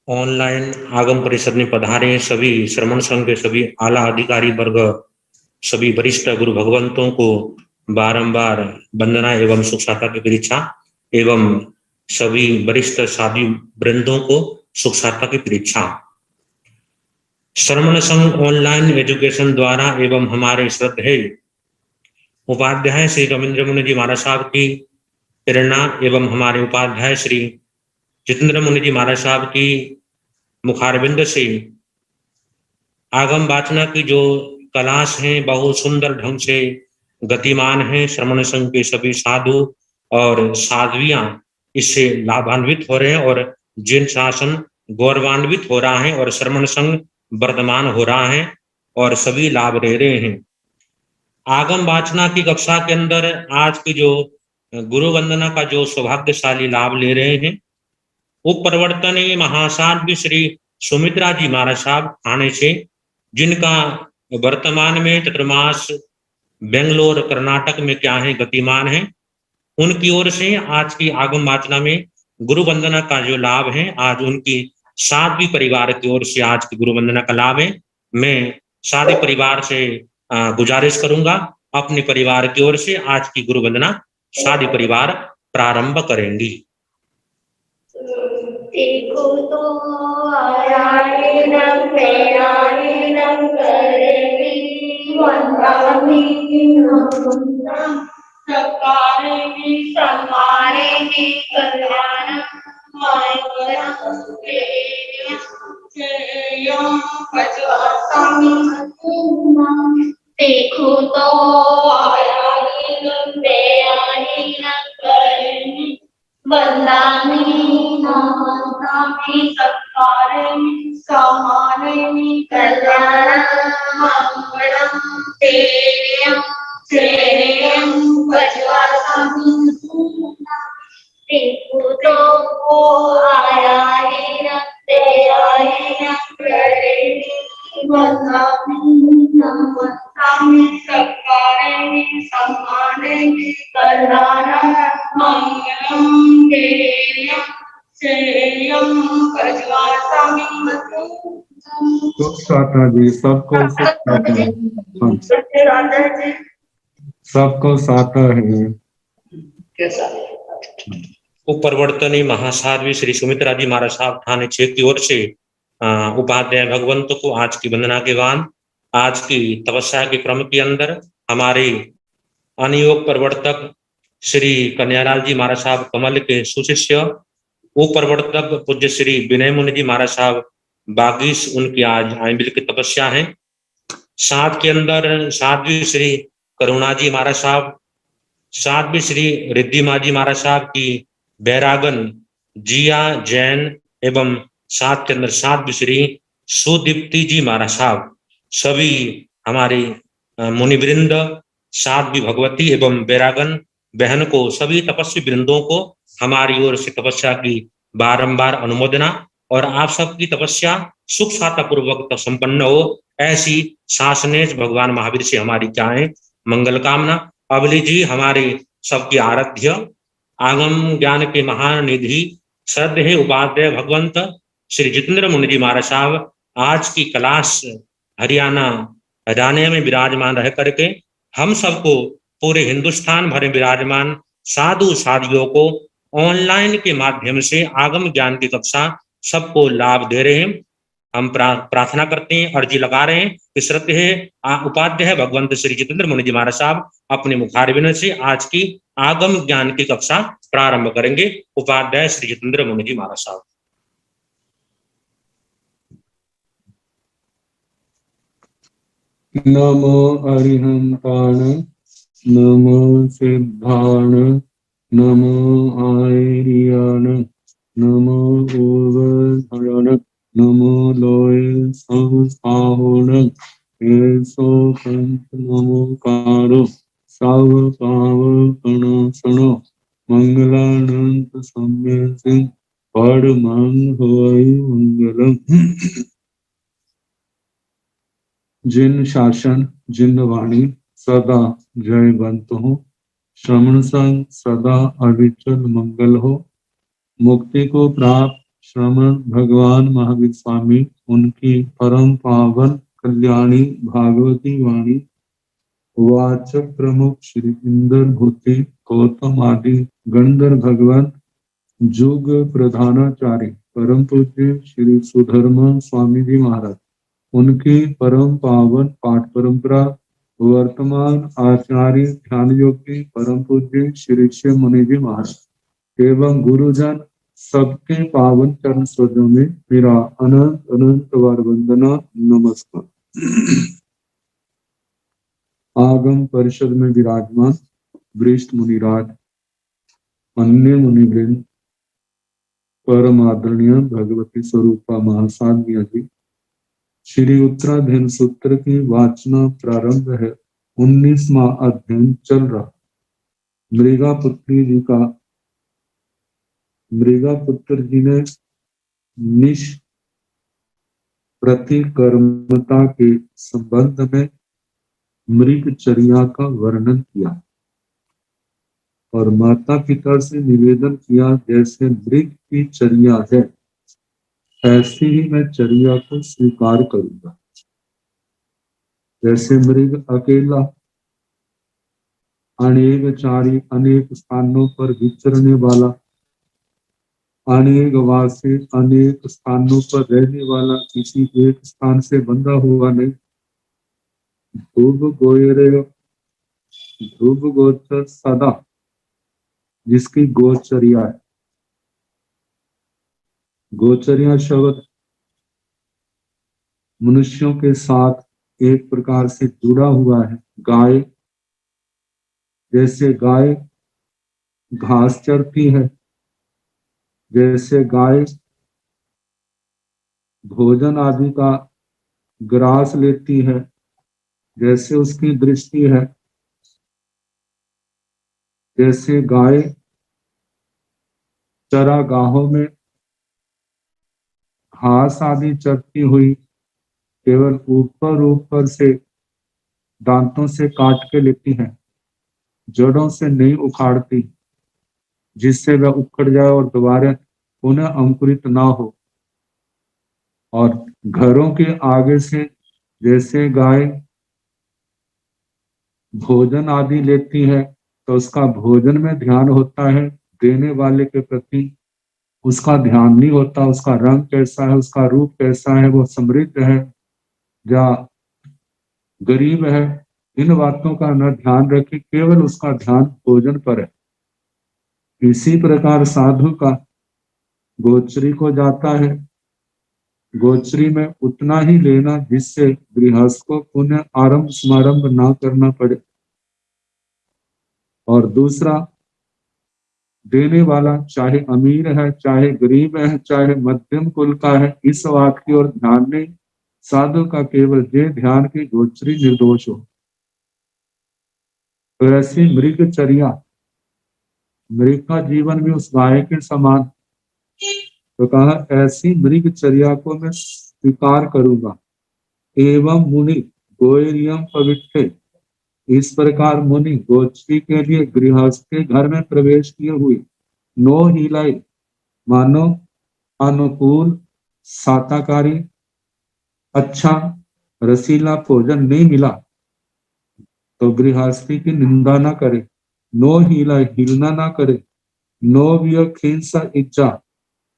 Online आगम परिषद में पधारे सभी श्रमण संघ के सभी आला अधिकारी वर्ग, सभी वरिष्ठ गुरु भगवंतों को बारंबार वंदना एवं सुख शांति की परीक्षा एवं सभी वरिष्ठ साधु वृंदों को सुख शांति की परीक्षा। श्रमण संघ ऑनलाइन एजुकेशन द्वारा एवं हमारे श्रद्धेय उपाध्याय श्री रविंद्र मुनि जी महाराज साहब की प्रेरणा एवं हमारे उपाध्याय श्री जितेंद्र मुनि जी महाराज साहब की मुखारबिंद से आगम वाचना की जो क्लास है बहुत सुंदर ढंग से गतिमान है। श्रमण संघ के सभी साधु और साध्वियां इससे लाभान्वित हो रहे हैं और जिन शासन गौरवान्वित हो रहा है और श्रमण संघ वर्धमान हो रहा है और सभी लाभ ले रहे हैं। आगम वाचना की कक्षा के अंदर आज की जो गुरु वंदना का जो सौभाग्यशाली लाभ ले रहे हैं, उप प्रवर्तन महासाध्वी श्री सुमित्रा जी महाराज साहब थाने से, जिनका वर्तमान में चतुर्मास बेंगलोर कर्नाटक में क्या है गतिमान है, उनकी ओर से आज की आगम वाचना में गुरु वंदना का जो लाभ है, आज उनकी साध्वी परिवार की ओर से आज की गुरु वंदना का लाभ है। मैं सारे परिवार से गुजारिश करूंगा अपने परिवार की ओर से आज की गुरु वंदना सारे परिवार प्रारंभ करेंगी। देखो तो आयायनम प्रेयायनम करेगी वंदामि नमः सकारेगी समारेगी कल्याणम मंगलम तेयम भजवासामि। देखो तो आयायनम प्रेयायनम करेगी वंदामि नमः सत्कारेमि समानेमि कल्याणं मंगलम तेयं श्रेयं भजवासामि। देखो तो आयायेन तेयायेन करेमि वंदामि नमः सत्कारेमि समानेमि कल्याणं मंगलम तेयं श्रेयं भजवासामि। सुख शांति जी सबको सबको साता है। उपप्रवर्तनी महासाध्वी श्री सुमित्रा जी महाराज साहब थाने 6 की ओर से उपाध्याय भगवंत को आज की वंदना के बाद आज की तपस्या के क्रम के अंदर हमारे अनियोग प्रवर्तक श्री कन्यालाल जी महाराज साहब कमल के सुशिष्य उप प्रवर्तक पूज्य श्री विनय मुनि जी महाराज साहब बागीश, उनकी आज आइंबिल की तपस्या है। साथ के अंदर साध्वी श्री करुणा जी महाराज साहब, साध्वी श्री रिद्धि माँ जी महाराज साहब की बैरागन जिया जैन एवं साथ के अंदर साध्वी श्री सुदीप्ति जी महाराज साहब, सभी हमारे मुनिवृंद साध्वी भगवती एवं बैरागन बहन को, सभी तपस्वी वृंदों को हमारी ओर से तपस्या की बारंबार अनुमोदना और आप सबकी तपस्या सुख शांति पूर्वक संपन्न हो, ऐसी शासनेश भगवान महावीर से हमारी क्या है मंगल कामना। अबली जी हमारे सबके आराध्य आगम ज्ञान के महान निधि श्रद्धेय उपाध्याय भगवंत श्री जितेंद्र मुनि जी महाराज साहब आज की क्लास हरियाणा हरियाणा में विराजमान रह करके हम सबको पूरे हिंदुस्तान भर में विराजमान साधु साधियों को ऑनलाइन के माध्यम से आगम ज्ञान की कक्षा सबको लाभ दे रहे हैं। हम प्रार्थना करते हैं, अर्जी लगा रहे हैं कि श्रद्धेय उपाध्याय भगवंत श्री जितेंद्र मुनि जी महाराज साहब अपने मुखारबिंद से आज की आगम ज्ञान की कक्षा प्रारंभ करेंगे। उपाध्याय श्री जितेंद्र मुनि जी महाराज साहब। नमो अरिहंताण, नमो सिद्धाण, नमो आर्यान, नमो ओवधरण, नमो लोय संस्थाहुण, ऐसो पंथ नमोकारो साव पाव सणो मंगलानंत सम्य सिंह परमंग होय मंगलम। जिन शासन जिन वाणी सदा जयवंत हो, श्रमण संग सदा अविचल मंगल हो, मुक्ति को प्राप्त श्रमण भगवान महावीर स्वामी, उनकी परम पावन कल्याणी भागवती वाणी, वाचक प्रमुख श्री इंद्र भूति गौतम आदि गंधर भगवान, जुग प्रधानाचार्य परम पूज्य श्री सुधर्म स्वामी जी महाराज, उनकी परम पावन पाठ परंपरा, वर्तमान आचार्य ध्यान योगी परम पूज्य श्री शिव मुनि जी महाराज एवं गुरुजन सबके पावन चरण सरोजों में मेरा अनंत अनंत बार वंदना नमस्कार। आगम परिषद में विराजमान वरिष्ठ मुनिराज, अन्य मुनिवृंद, परम आदरणीय भगवती स्वरूपा महासाध्या जी, श्री उत्तराधीन सूत्र की वाचना प्रारंभ है। 19वां अध्ययन चल रहा। मृगा पुत्र जी ने निष्प्रतिकर्मता के संबंध में मृगचर्या का वर्णन किया और माता पिता से निवेदन किया, जैसे मृग की चर्या है ऐसी ही मैं चर्या को स्वीकार करूंगा। जैसे मृग अकेला अनेकचारी, अनेक स्थानों पर विचरने वाला, अनेक वासी, अनेक स्थानों पर रहने वाला, किसी एक स्थान से बंधा हुआ नहीं। ध्रुव गोचर सदा, जिसकी गोचर्या है। गोचर्या शब्द मनुष्यों के साथ एक प्रकार से जुड़ा हुआ है। गाय, जैसे गाय घास चरती है, जैसे गाय भोजन आदि का ग्रास लेती है, जैसे उसकी दृष्टि है, जैसे गाय चरागाहों में घास आदि चरती हुई केवल ऊपर ऊपर से दांतों से काट के लेती है, जड़ों से नहीं उखाड़ती, जिससे वह उखड़ जाए और दोबारा पुनः अंकुरित ना हो। और घरों के आगे से जैसे गाय भोजन आदि लेती है, तो उसका भोजन में ध्यान होता है, देने वाले के प्रति उसका ध्यान नहीं होता। उसका रंग कैसा है, उसका रूप कैसा है, वो समृद्ध है या गरीब है, इन बातों का न ध्यान रखे, केवल उसका ध्यान भोजन पर है। इसी प्रकार साधु का गोचरी को जाता है, गोचरी में उतना ही लेना जिससे गृहस्थ को पुनः आरंभ समारंभ ना करना पड़े। और दूसरा, देने वाला चाहे अमीर है, चाहे गरीब है, चाहे मध्यम कुल का है, इस बात की ओर ध्यान नहीं। साधु का केवल ये ध्यान की गोचरी निर्दोष हो। तो ऐसी मृगचर्या, मृग का जीवन भी उस गाय के समान, तो कहा ऐसी मृगचर्या को मैं स्वीकार करूंगा। एवं मुनि गोयरियम पवित्र, इस प्रकार मुनि गोचरी के लिए गृहस्थ के घर में प्रवेश किए हुए, नो हिलाई, मानो अनुकूल साताकारी अच्छा रसीला भोजन नहीं मिला तो गृहस्थी की निंदा ना करे, नो हिला, हिलना ना करे, नो विय खिंसा इच्छा,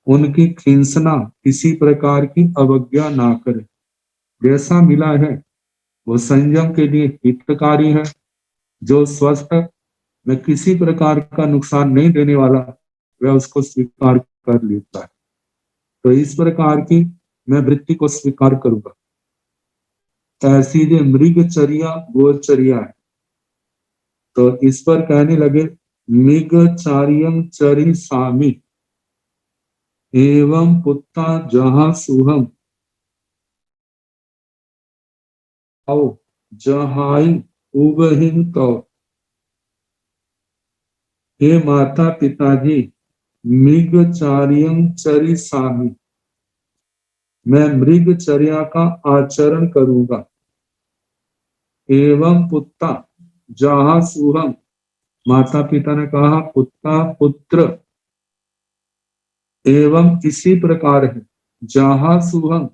उनकी खिंसना, किसी प्रकार की अवज्ञा ना करे। जैसा मिला है वो संयम के लिए हितकारी है। जो स्वस्थ में किसी प्रकार का नुकसान नहीं देने वाला, वह उसको स्वीकार कर लेता है। तो इस प्रकार की मैं वृत्ति को स्वीकार करूंगा। ऐसी जो मृगचर्या गोचर्या है, तो इस पर कहने लगे मृगचार्यम चरि सामी एवं पुत्ता जहां सुहम आओ जहाई उबहिन कौ। हे माता पिताजी, मृगचार्यम चरि सामी, मैं मृगचर्या का आचरण करूंगा। एवं पुत्ता जहां सुहम, माता पिता ने कहा पुत्ता पुत्र, एवं इसी प्रकार है जहां सुहम,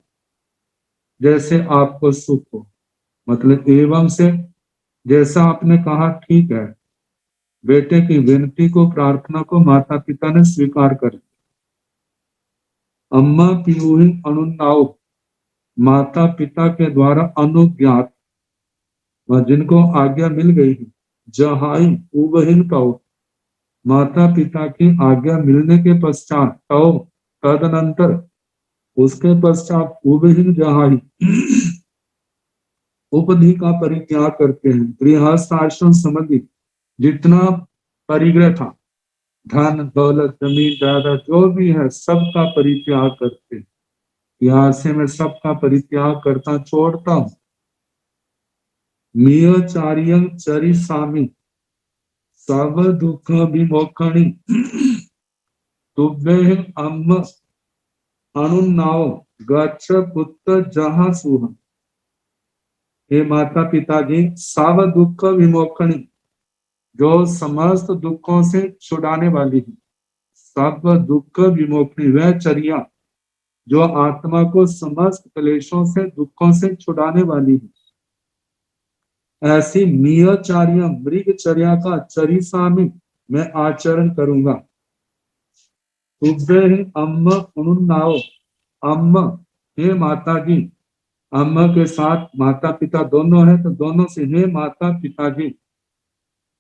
जैसे आपको सुख हो। मतलब एवं से जैसा आपने कहा ठीक है, बेटे की विनती को, प्रार्थना को माता पिता ने स्वीकार कर लिया। अम्मा पीयूहि अनुन्नाव, माता पिता के द्वारा अनुज्ञात, जिनको आज्ञा मिल गई है। जहाई उबहिन कहो, माता पिता की आज्ञा मिलने के पश्चात, तव तदनंतर, उसके पश्चात उबहिन जहाई उपधि का परित्याग करते हैं। गृहस्थ आश्रम संबंधी जितना परिग्रह था, धन दौलत जमीन जायदाद जो भी है, सबका परित्याग करते हैं। यहाँ से मैं सबका परित्याग करता, छोड़ता हूं। मियचार्यं चरिसामि सब दुख विमोक्षणी तुभ्ये अम्म अनुन्नाव गच्छ पुत्र जहां सुह। हे माता पिता जी, सब दुख विमोक्षणी, जो समस्त दुखों से छुड़ाने वाली है, सब दुख विमोक्षणी, वह चर्या जो आत्मा को समस्त क्लेशों से, दुखों से छुड़ाने वाली है, ऐसी मियचार्य मृगचर्या का चरिसामि मैं आचरण करूंगा। तुभ्ये अम्म अनुन्नाव, अम्म हे माता जी, अम्मा के साथ माता पिता दोनों है, तो दोनों से हे माता पिता जी,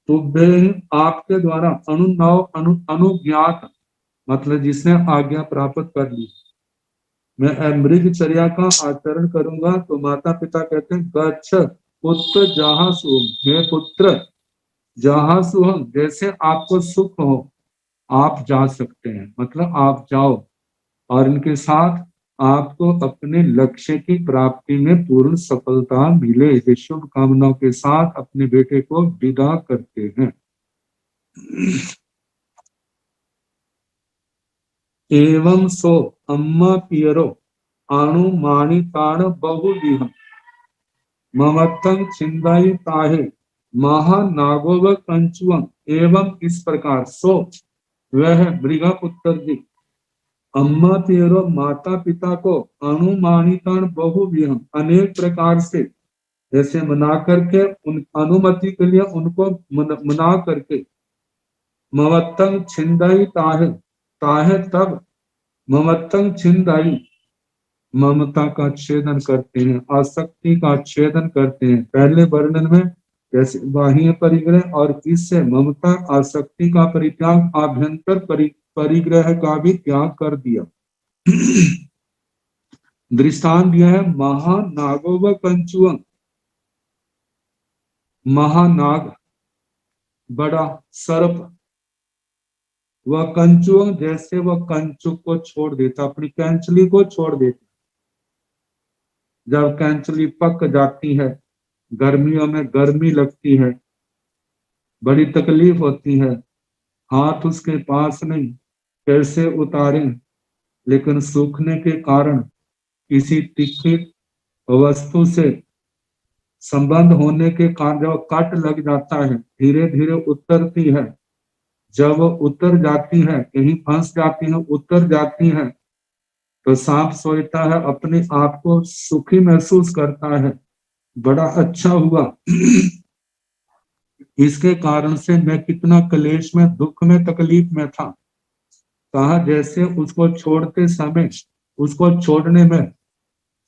तुभ्ये आपके द्वारा, अनुन्नाव अनुज्ञात, मतलब जिसने आज्ञा प्राप्त कर ली, मैं मृगचर्या का आचरण करूंगा। तो माता पिता कहते हैं गच्छ पुत्र जहां सुहम, हे पुत्र जहां सुहम, जैसे आपको सुख हो आप जा सकते हैं, मतलब आप जाओ, और इनके साथ आपको अपने लक्ष्य की प्राप्ति में पूर्ण सफलता मिले। ये शुभकामनाओं के साथ अपने बेटे को विदा करते हैं। एवं सो अम्मा पियरो अनुमानितान बहुविह ममत्तं छिंदाई ताहे महानागोव कंचुअं। एवं इस प्रकार सो वह मृगपुत्र जी, अम्मा पियरो माता पिता को, अनुमानितान बहुविह अनेक प्रकार से, जैसे मना करके, उन अनुमति के लिए उनको मना करके, ममत्तं छिंदाई ताहे, ताहे तब, ममत्तं छिंदाई ममता का छेदन करते हैं, आसक्ति का छेदन करते हैं। पहले वर्णन में जैसे बाह्य परिग्रह, और इससे ममता आसक्ति का परित्याग, आभ्यंतर परिग्रह का भी त्याग कर दिया। दृष्टांत दिया है महानागो व कंचुअं, महानाग बड़ा सर्प, वह कंचुअं जैसे वह कंचुक को छोड़ देता, अपनी कैंचली को छोड़ देता। जब कैंचली पक जाती है, गर्मियों में गर्मी लगती है, बड़ी तकलीफ होती है, हाथ उसके पास नहीं, कैसे उतारें, लेकिन सूखने के कारण किसी तीखी वस्तु से संबंध होने के कारण जब कट लग जाता है, धीरे धीरे उतरती है। जब वो उतर जाती है, कहीं फंस जाती है, उतर जाती है, तो सांप सोचता है, अपने आप को सुखी महसूस करता है, बड़ा अच्छा हुआ। इसके कारण से मैं कितना क्लेश में, दुख में, तकलीफ में था। कहा जैसे उसको छोड़ते समय, उसको छोड़ने में,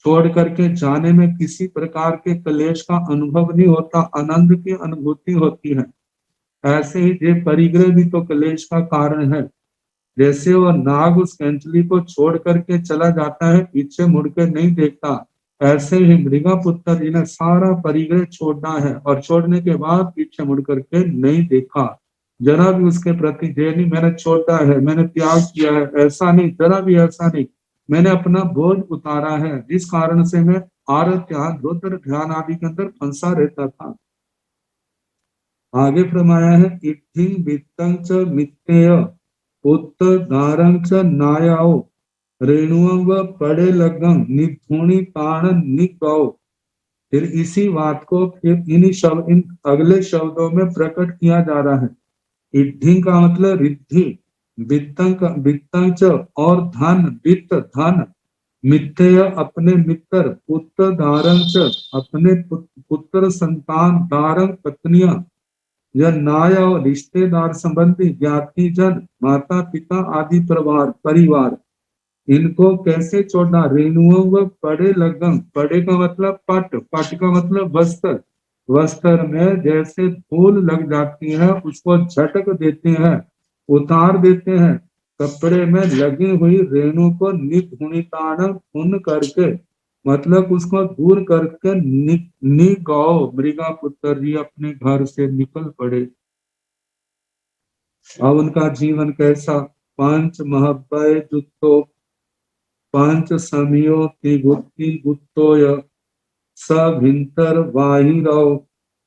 छोड़ करके जाने में किसी प्रकार के क्लेश का अनुभव नहीं होता, आनंद की अनुभूति होती है। ऐसे ही ये परिग्रह भी तो क्लेश का कारण है। जैसे वह नाग उस कैंचली को छोड़ करके चला जाता है, पीछे मुड़कर नहीं देखता, ऐसे ही मृगपुत्र जी ने सारा परिग्रह छोड़ना है, और छोड़ने के बाद पीछे मुड़ करके नहीं देखा, जरा भी उसके प्रति ये नहीं मैंने छोड़ा है, मैंने त्याग किया है, ऐसा नहीं, जरा भी ऐसा नहीं। मैंने अपना बोझ उतारा है, जिस कारण से मैं आरत्या रुद्र ध्यान आदि के अंदर फंसा रहता था। आगे फरमाया है इत्थिं वित्तं च मित्तेय पुत्र दारं च नायाओ रेणुअं व पड़े लगं निधुनि ताण निगाओ। फिर इसी बात को फिर इन अगले शब्दों में प्रकट किया जा रहा है। इद्धि का मतलब रिद्धि, वित्तं च और धन, वित्त धन, मिथ्य अपने मित्र, पुत्र दारं च अपने पुत्र संतान, दारं पत्नियां, यह नाय और रिश्तेदार संबंधी, ज्ञाति जन, माता पिता आदि परिवार, इनको कैसे छोड़ना। रेणुओं व पड़े लगन, पड़े का मतलब पट, पट का मतलब वस्त्र, वस्त्र में जैसे धूल लग जाती है उसको झटक देते हैं, उतार देते हैं। कपड़े में लगी हुई रेणु को निगुणितान पुन करके, मतलब उसको दूर करके निगौ मृगा पुत्र जी अपने घर से निकल पड़े। अब उनका जीवन कैसा। पांच महब्बय जुत्तो पांच समियो तिगुत्ति गुत्तोय सभिंतर बाहिरो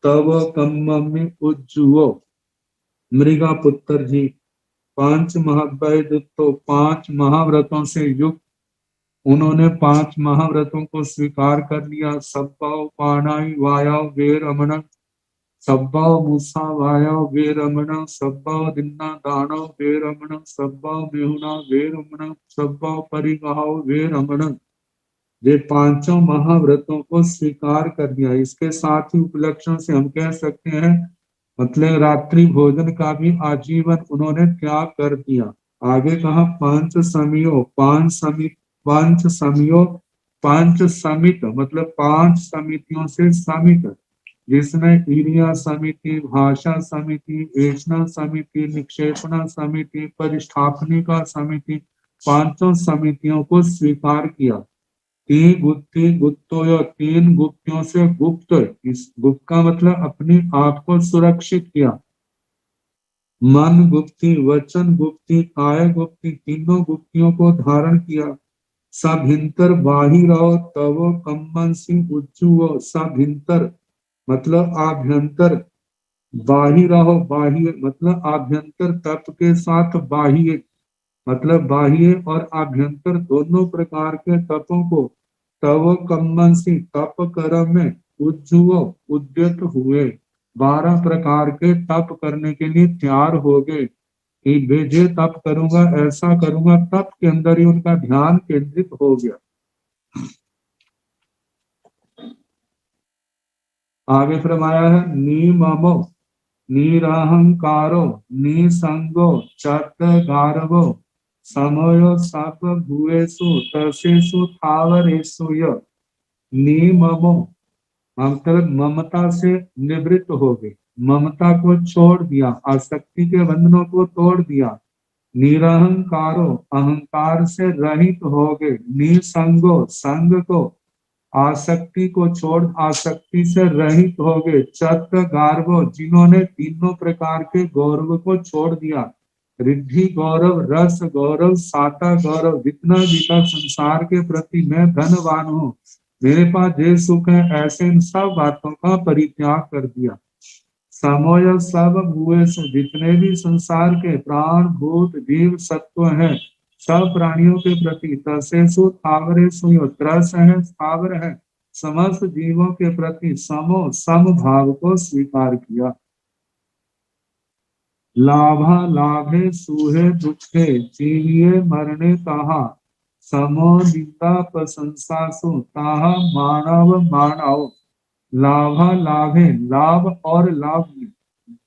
तव कम्ममि उज्जुओ। मृगा पुत्र जी, पांच महाव्रत जुत्तो, पांच महाव्रतों से युक्त, उन्होंने पांच महाव्रतों को स्वीकार कर लिया। सब्बाव पाणाई वायाव वे रमण, सब्बाव मूसा वायाव वे रमण, सब्बाव दिन्ना दानव वे रमण, सब्बाव मेहुना वे रमण, सब्बाव परिगाव वे रमण। ये पांचों महाव्रतों को स्वीकार कर दिया। इसके साथ ही उपलक्षण से हम कह सकते हैं, मतलब रात्रि भोजन का भी आजीवन उन्होंने त्याग कर दिया। आगे कहा पांच समियो, पांच समियो, पांच समित मतलब पांच समितियों से समित, जिसमें ईरिया समिति, भाषा समिति, ऐषणा समिति, निक्षेपणा समिति, परिष्ठापनिका समिति, पांचों समितियों को स्वीकार किया। तीन गुप्ती गुप्तो, तीन गुप्तियों से गुप्त, इस गुप्त का मतलब अपनी आप को सुरक्षित किया। मन गुप्ती, वचन गुप्ती, काय गुप्ती, तीनों गुप्तियों को धारण किया। सभिंतर बाहिरो तव कम्मन सिंह उच्चुओ, सभिंतर मतलब आभ्यंतर, बाहिरो बाह्य मतलब आभ्यंतर, तप के साथ बाह्य मतलब बाह्य और आभ्यंतर दोनों प्रकार के तपों को तव कम्मन सिंह तप कर्म में उज्जुओ उद्यत हुए। 12 प्रकार के तप करने के लिए तैयार हो गए कि भेजे तप करूंगा, ऐसा करूंगा। तप के अंदर ही उनका ध्यान केंद्रित हो गया। आगे फरमाया है नीममो निरहंकारो निसंगो चत गारवो समयो सब भुवेषु तसेषु थावरेषु य। निममो मतलब ममता से निवृत्त हो गए, ममता को छोड़ दिया, आसक्ति के बंधनों को तोड़ दिया। निरहंकारो अहंकार से रहित हो गए। निसंगो संग को आसक्ति को छोड़ आसक्ति से रहित हो गए। चत गार्वो जिन्होंने तीनों प्रकार के गौरव को छोड़ दिया। रिद्धि गौरव, रस गौरव, साता गौरव, जितना जितना संसार के प्रति मैं धनवान हूँ, मेरे पास जे सुख है, ऐसे इन सब बातों का परित्याग कर दिया। समोय सब भूए, जितने भी संसार के प्राण भूत जीव सत्व हैं, सब प्राणियों के प्रति तसेसु थावरेसु त्रस है, स्थावर है, समस्त जीवों के प्रति समो सम भाव को स्वीकार किया। लाभा लाभे सुहे दुखे जीविये मरने कहा, समो निंदा प्रशंसासु ताहा मानव मानव। लाभा लाभे लाभ और लाभ में,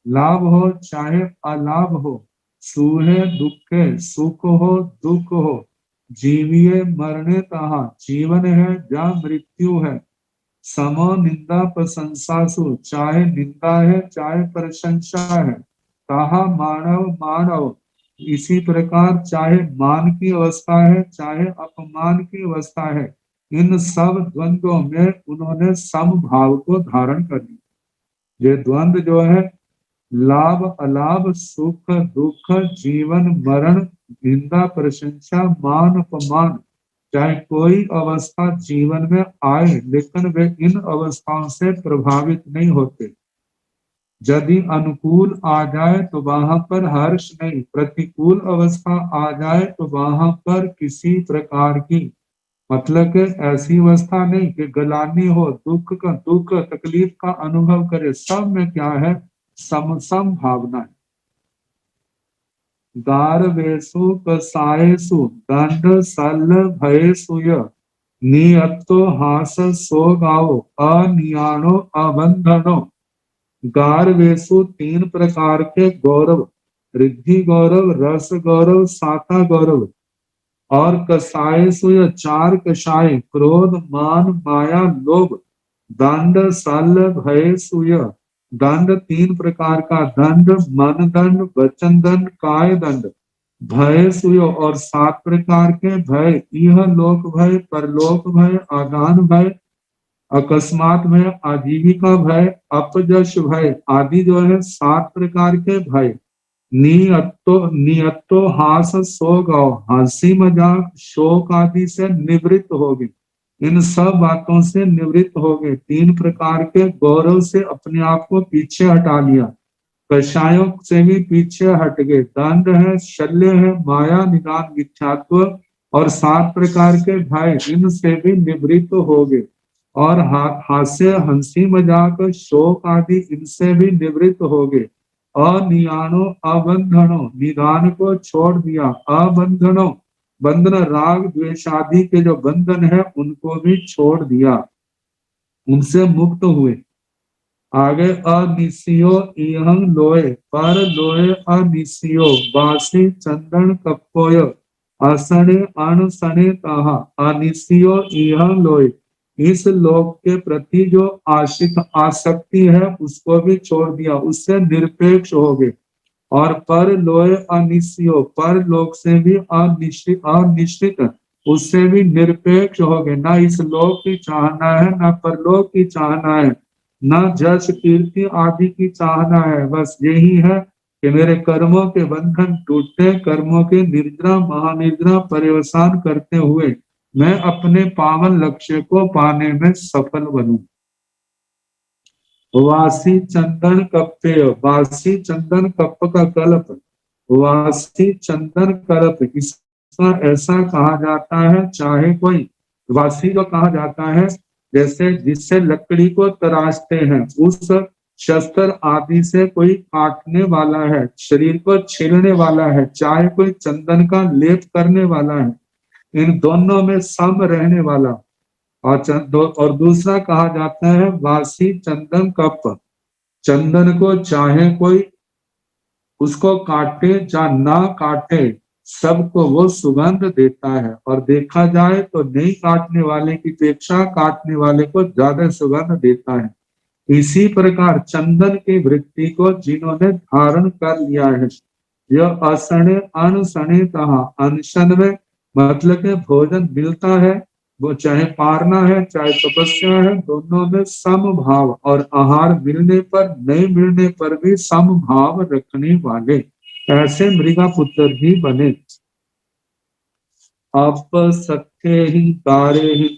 लाभ हो चाहे अलाभ हो, सुहे दुखे सुख हो दुख हो, जीविये मरने कहा जीवन है या मृत्यु है, समो निंदा प्रशंसासु चाहे निंदा है चाहे प्रशंसा है, कहा मानव मानव इसी प्रकार चाहे मान की अवस्था है चाहे अपमान की अवस्था है, इन सब द्वंद्वों में उन्होंने सम भाव को धारण कर लिया। ये द्वंद्व जो है लाभ अलाभ, सुख दुख, जीवन मरण, निंदा प्रशंसा, मान अपमान, चाहे कोई अवस्था जीवन में आए लेकिन वे इन अवस्थाओं से प्रभावित नहीं होते। यदि अनुकूल आ जाए तो वहां पर हर्ष नहीं, प्रतिकूल अवस्था आ जाए तो वहां पर किसी प्रकार की मतलब कि ऐसी अवस्था नहीं कि गलानी हो, दुख तकलीफ का अनुभव करे, सब में क्या है सम भावना है। गारवेशु कसायेषु दंड सल भयेषु नियतो हास सो गाओ अनियाणो अबंधनो। गारवेशु 3 प्रकार के गौरव, रिद्धि गौरव, रस गौरव, साता गौरव। और कसायेषु 4 कषाय, क्रोध, मान, माया, लोभ। दंड सल भयेषु दंड 3 प्रकार का, दंड मन दंड, वचन दंड, काय दंड। भय सुयो और 7 प्रकार के भय, यह लोक भय, परलोक भय, आदान भय, अकस्मात भय, आजीविका भय, अपजश भय आदि जो है 7 प्रकार के भय। नियतो हास सो गाओ, हंसी मजाक शोक आदि से निवृत्त हो गए, इन सब बातों से निवृत्त हो गए। 3 प्रकार के गौरव से अपने आप को पीछे हटा लिया, कषायों से भी पीछे हट गए, दंड है, शल्य है, माया, निदान, मिथ्यात्व और 7 प्रकार के भय, इनसे भी निवृत्त हो गए। और हास्य, हंसी मजाक, शोक आदि इनसे भी निवृत्त हो गए। अनियानो अबंधनो, निदान को छोड़ दिया, अबंधनो बंधन, राग द्वेष आदि के जो बंधन है उनको भी छोड़ दिया, उनसे मुक्त हुए। आगे अनिसियो इहं लोए, पर लोए अनिसियो, बासी चंदन कप्पोय असने अनसने कहा। अनिसियो इहं लोए, इस लोक के प्रति जो आसक्ति है उसको भी छोड़ दिया, उससे निरपेक्ष हो गए। और पर लोए अनिसियो, पर लोक से भी अनिश्चित उससे भी निरपेक्ष हो गए, ना इस लोक की चाहना है ना परलोक की चाहना है, न जश कीर्ति आदि की चाहना है। बस यही है कि मेरे कर्मों के बंधन टूटे, कर्मों के निर्जरा महानिद्रा पर्यवसान करते हुए मैं अपने पावन लक्ष्य को पाने में सफल बनूं। वासी चंदन कप्पे, वासी चंदन कप्प का कल्प, वासी चंदन कल्प, इसका ऐसा कहा जाता है, चाहे कोई वासी को कहा जाता है जैसे जिससे लकड़ी को तराशते हैं, उस शस्त्र आदि से कोई काटने वाला है, शरीर को छीलने वाला है, चाहे कोई चंदन का लेप करने वाला है, इन दोनों में सम रहने वाला। और दूसरा कहा जाता है वासी चंदन कप, चंदन को चाहे कोई उसको काटे या ना काटे, सबको वो सुगंध देता है। और देखा जाए तो नहीं काटने वाले की अपेक्षा काटने वाले को ज्यादा सुगंध देता है। इसी प्रकार चंदन की वृत्ति को जिन्होंने धारण कर लिया है, यह असणे अनसणे कहा। अनशन में मतलब के भोजन मिलता है, वो चाहे पारना है चाहे तपस्या है, दोनों में सम भाव, और आहार मिलने पर नहीं मिलने पर भी सम भाव रखने वाले, ऐसे मृगा पुत्र ही बने। आप सत्य ही तारे ही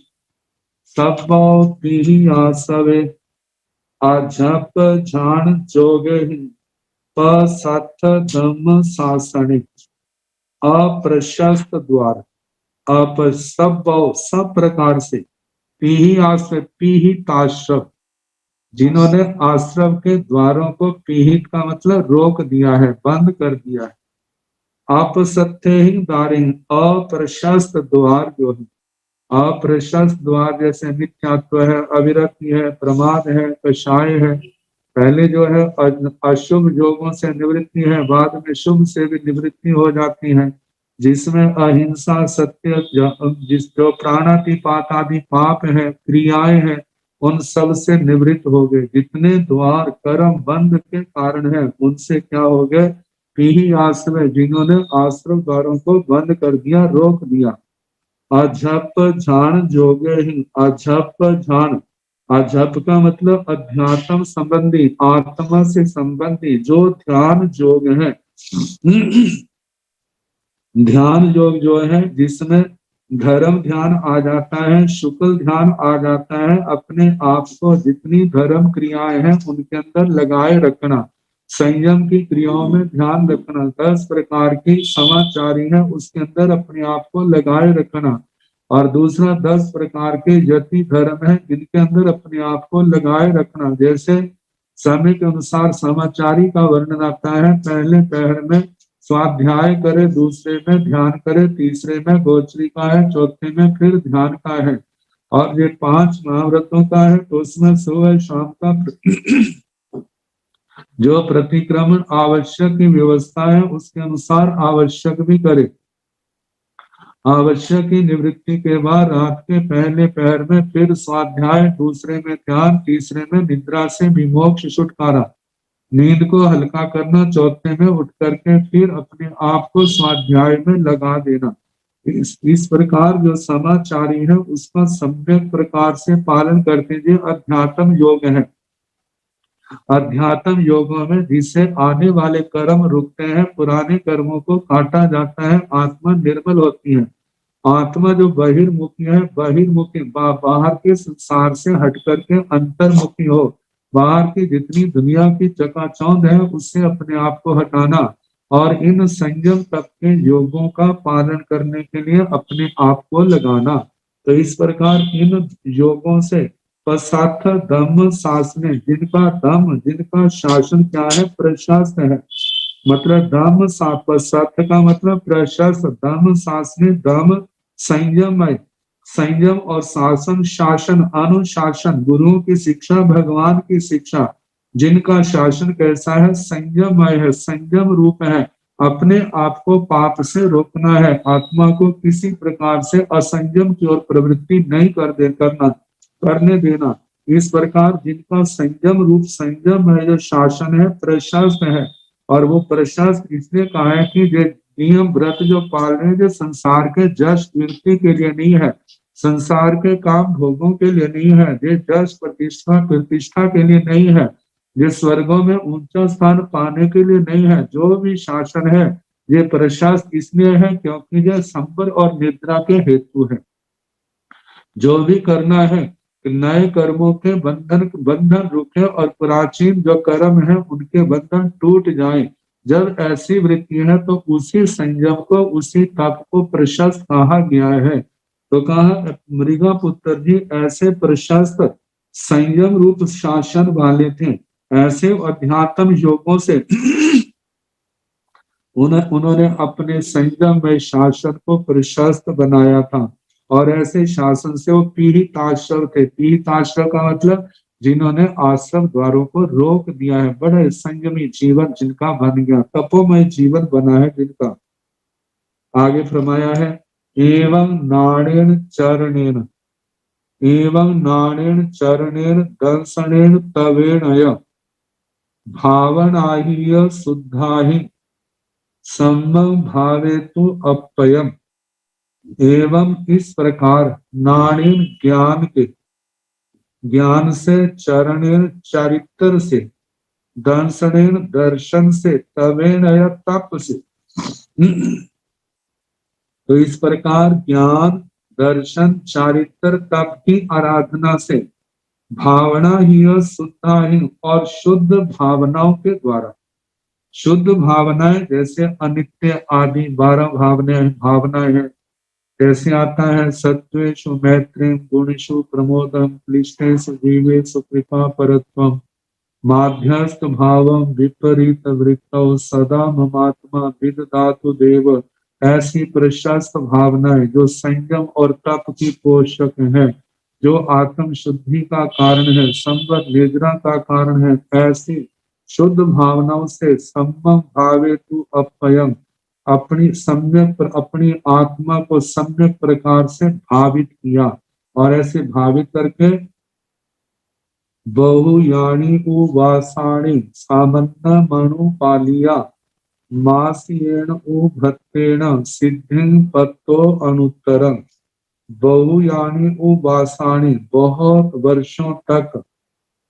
सब आसवे, अजप झाण जोगे ही पसथ धम्म शासने। अप्रशस्त द्वार, अप सब प्रकार से, पीही आश्रय, पीहित आश्रम, जिन्होंने आश्रम के द्वारों को, पीहित का मतलब रोक दिया है, बंद कर दिया है। आप सत्य ही द्वार, अप्रशस्त द्वार जो है, अप्रशस्त द्वार जैसे मिथ्यात्व है, अविरक्ति है, प्रमाद है, कषाय है, पहले जो है अशुभ योगों से निवृत्ति है, बाद में शुभ से भी निवृत्ति हो जाती है, जिसमें अहिंसा, सत्य, जो प्राणातिपात आदि पाप है, क्रियाएं हैं, उन सब से निवृत्त हो गए। जितने द्वार कर्म बंध के कारण है उनसे क्या हो गए, पीही आश्रय, जिन्होंने आश्रम द्वारों को बंद कर दिया, रोक दिया। अझप झाण जोगे ही, अझप झाण, अझप का मतलब अध्यात्म संबंधी, आत्मा से संबंधी जो ध्यान योग है, ध्यान योग जो है जिसमें धर्म ध्यान आ जाता है, शुक्ल ध्यान आ जाता है, अपने आप को जितनी धर्म क्रियाएं हैं उनके अंदर लगाए रखना, संयम की क्रियाओं में ध्यान रखना, 10 प्रकार की समाचारी है उसके अंदर अपने आप को लगाए रखना, और दूसरा 10 प्रकार के यति धर्म है इनके अंदर अपने आप को लगाए रखना। जैसे समय के अनुसार समाचारी का वर्णन आता है, पहले पहर में स्वाध्याय करे, दूसरे में ध्यान करे, तीसरे में गोचरी का है, चौथे में फिर ध्यान का है। और ये 5 महाव्रतों का है तो उसमें सुबह शाम का जो प्रतिक्रमण आवश्यक की व्यवस्था है उसके अनुसार आवश्यक भी करे। आवश्यक की निवृत्ति के बाद रात के पहले पहर में फिर स्वाध्याय, दूसरे में ध्यान, तीसरे में निद्रा से विमोक्ष छुटकारा, नींद को हल्का करना, चौथे में उठ करके फिर अपने आप को स्वाध्याय में लगा देना। इस प्रकार जो समाचारी है उसका सम्यक प्रकार से पालन करते हुए अध्यात्म योग है। अध्यात्म योगों में जिसे आने वाले कर्म रुकते हैं, पुराने कर्मों को काटा जाता है, आत्मा निर्मल होती है। आत्मा जो बहिर्मुखी है, बहिर्मुखी बाहर के संसार से हट करके अंतर्मुखी हो, बाहर की जितनी दुनिया की चकाचौंध है उससे अपने आप को हटाना और इन संयम तक के योगों का पालन करने के लिए अपने आप को लगाना। तो इस प्रकार इन योगों से पश्चात दम शासन, जिनका शासन क्या है, प्रशासन है। मतलब दम पश्चात का मतलब प्रशस्त, दम शासन, दम संयम है, संयम और शासन, शासन अनुशासन, गुरुओं की शिक्षा, भगवान की शिक्षा। जिनका शासन कैसा है, संयममय है, संयम रूप है। अपने आप को पाप से रोकना है, आत्मा को किसी प्रकार से असंयम की ओर प्रवृत्ति नहीं करने देना। इस प्रकार जिनका संयम रूप संयम है, जो शासन है, प्रशस्त है। और वो प्रशस्त इसलिए कहा है कि जो नियम व्रत जो पाल रहे हैं, जो संसार के जश कीर्ति के लिए नहीं है, संसार के काम भोगों के लिए नहीं है, ये जश प्रतिष्ठा के लिए नहीं है, ये स्वर्गों में ऊंचा स्थान पाने के लिए नहीं है। जो भी शासन है ये प्रशस्त इसलिए है क्योंकि यह संबर और निद्रा के हेतु है। जो भी करना है नए कर्मों के बंधन रुके और प्राचीन जो कर्म है उनके बंधन टूट जाएं। जब ऐसी वृत्ति है तो उसी संयम को, उसी तप को प्रशस्त कहा गया है। तो कहा मृगा पुत्र जी ऐसे प्रशस्त संयम रूप शासन वाले थे, ऐसे अध्यात्म योगों से उन्होंने अपने संयम में शासन को प्रशस्त बनाया था। और ऐसे शासन से वो पीड़िताश्रव थे। पीड़िताश्रव का मतलब जिन्होंने आश्रम द्वारों को रोक दिया है, बड़े संयमी जीवन जिनका बन गया, तपोमय जीवन बना है जिनका। आगे फरमाया है एवं नाणेन चरणेन दर्शनेन तवेणय भावनाहि शुद्धाहि सम्मं भावेतु अपयम। एवं इस प्रकार नाणेन ज्ञान से, चरणेन चरित्र से, दर्शनेन दर्शन से, तवेन तप से। तो इस प्रकार ज्ञान, दर्शन, चारित्र, तप की आराधना से, भावना ही शुद्धाहीन और शुद्ध भावनाओं के द्वारा। शुद्ध भावनाएं जैसे अनित्य आदि 12 भावनाएं हैं। जैसे आता है सत्वेषु मैत्रीम, गुणेषु प्रमोदम, क्लिष्टेषु जीवेषु कृपा परत्वम, माध्यस्थ भावम विपरीत वृत्तौ, सदा ममात्मा विदधातु देव। ऐसी प्रशस्त भावनाएं जो संयम और तप की पोषक है, जो आत्म शुद्धि का कारण है, संवर निद्रा का कारण है, ऐसी शुद्ध भावनाओं से सम्मं भावेतु अपयम, अपनी आत्मा को सम्यक प्रकार से भावित किया। और ऐसे भावित करके बहुयानी उवासाणी सामन्ना मनुपालिया मासीयेण उभत्तेन सिद्धिं पत्तो अनुत्तरं। बहुयानी उवासाणी बहुत वर्षों तक,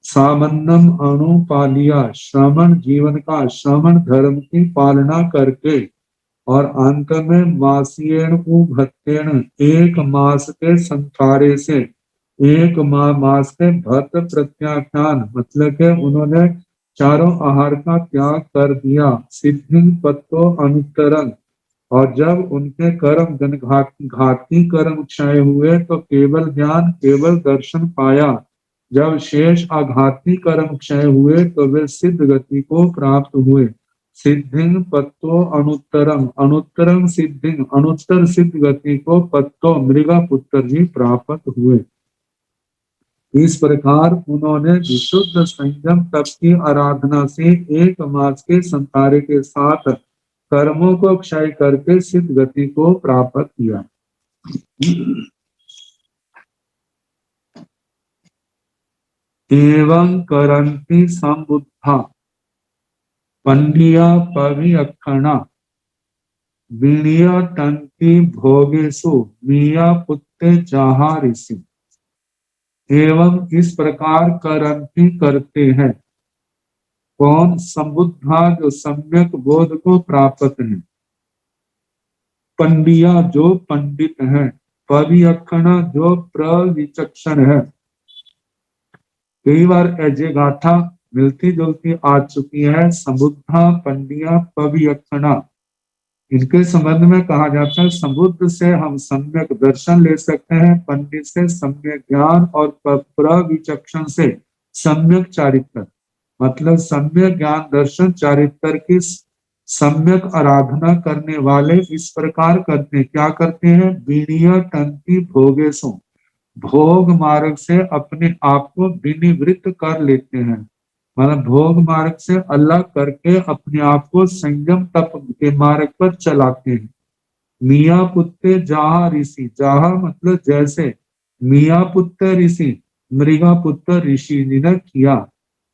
सामन्नम अनुपालिया श्रमण जीवन का, श्रमण धर्म की पालना करके, और अंत में मासीयेण उभत्तेन 1 मास के संथारे से, 1 मास के भक्त प्रत्याख्यान मतलब के उन्होंने चारों आहार का त्याग कर दिया। सिद्धि पत्तो अनुत्तरं, और जब उनके कर्म घाती कर्म क्षय हुए तो केवल ज्ञान, केवल दर्शन पाया। जब शेष आघाती कर्म क्षय हुए तो वे सिद्ध गति को प्राप्त हुए। सिद्धिं पत्तो अनुत्तरम, अनुत्तरम सिद्धिं, अनुत्तर सिद्ध गति को पत्तो मृगा पुत्र जी प्राप्त हुए। इस प्रकार उन्होंने विशुद्ध संयम तप की आराधना से 1 मास के संतारे के साथ कर्मों को क्षय करके सिद्ध गति को प्राप्त किया। एवं करन्ति संबुद्धा पंडिया पवियक्षणा विनियतन्ति भोगेषु मिया पुत्ते जहा ऋषि। एवं इस प्रकार करन्ति करते हैं कौन? संबुद्धा जो सम्यक बोध को प्राप्त है, पंडिया जो पंडित है, पवियक्षणा जो प्रविचक्षण है। कई बार ऐसे गाथा मिलती जुलती आ चुकी है, संबुद्धा पंडिया पवियक्षणा। इनके संबंध में कहा जाता है संबुद्ध से हम सम्यक दर्शन ले सकते हैं, पंडित से सम्यक ज्ञान और प्रविचक्षण से सम्यक चारित्र, मतलब सम्यक ज्ञान दर्शन चारित्र की सम्यक आराधना करने वाले इस प्रकार करते हैं। क्या करते हैं? विनिय टंती भोगेशु, भोग मार्ग से अपने आप को विनिवृत्त कर लेते हैं, मतलब भोग मार्ग से अलग करके अपने आप को संयम तप के मार्ग पर चलाते हैं। मिया पुत्र जहा ऋषि, जहा मतलब जैसे, मिया पुत्र ऋषि मृगा पुत्र ऋषि जी ने किया।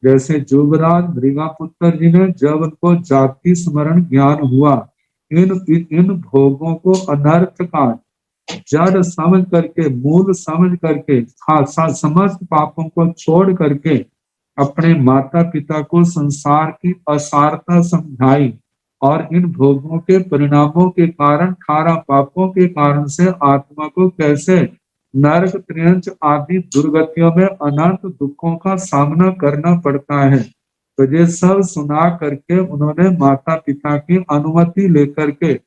जैसे जुगराज मृगा पुत्र जी ने जब उनको जाति स्मरण ज्ञान हुआ, इन भोगों को अनर्थ का जड़ समझ करके, मूल समझ करके, समस्त पापों को छोड़ करके अपने माता पिता को संसार की असारता समझाई और इन भोगों के परिणामों के कारण, 18 पापों के कारण से आत्मा को कैसे नरक त्रियंच आदि दुर्गतियों में अनंत दुखों का सामना करना पड़ता है, तो ये सब सुना करके उन्होंने माता पिता की अनुमति लेकर के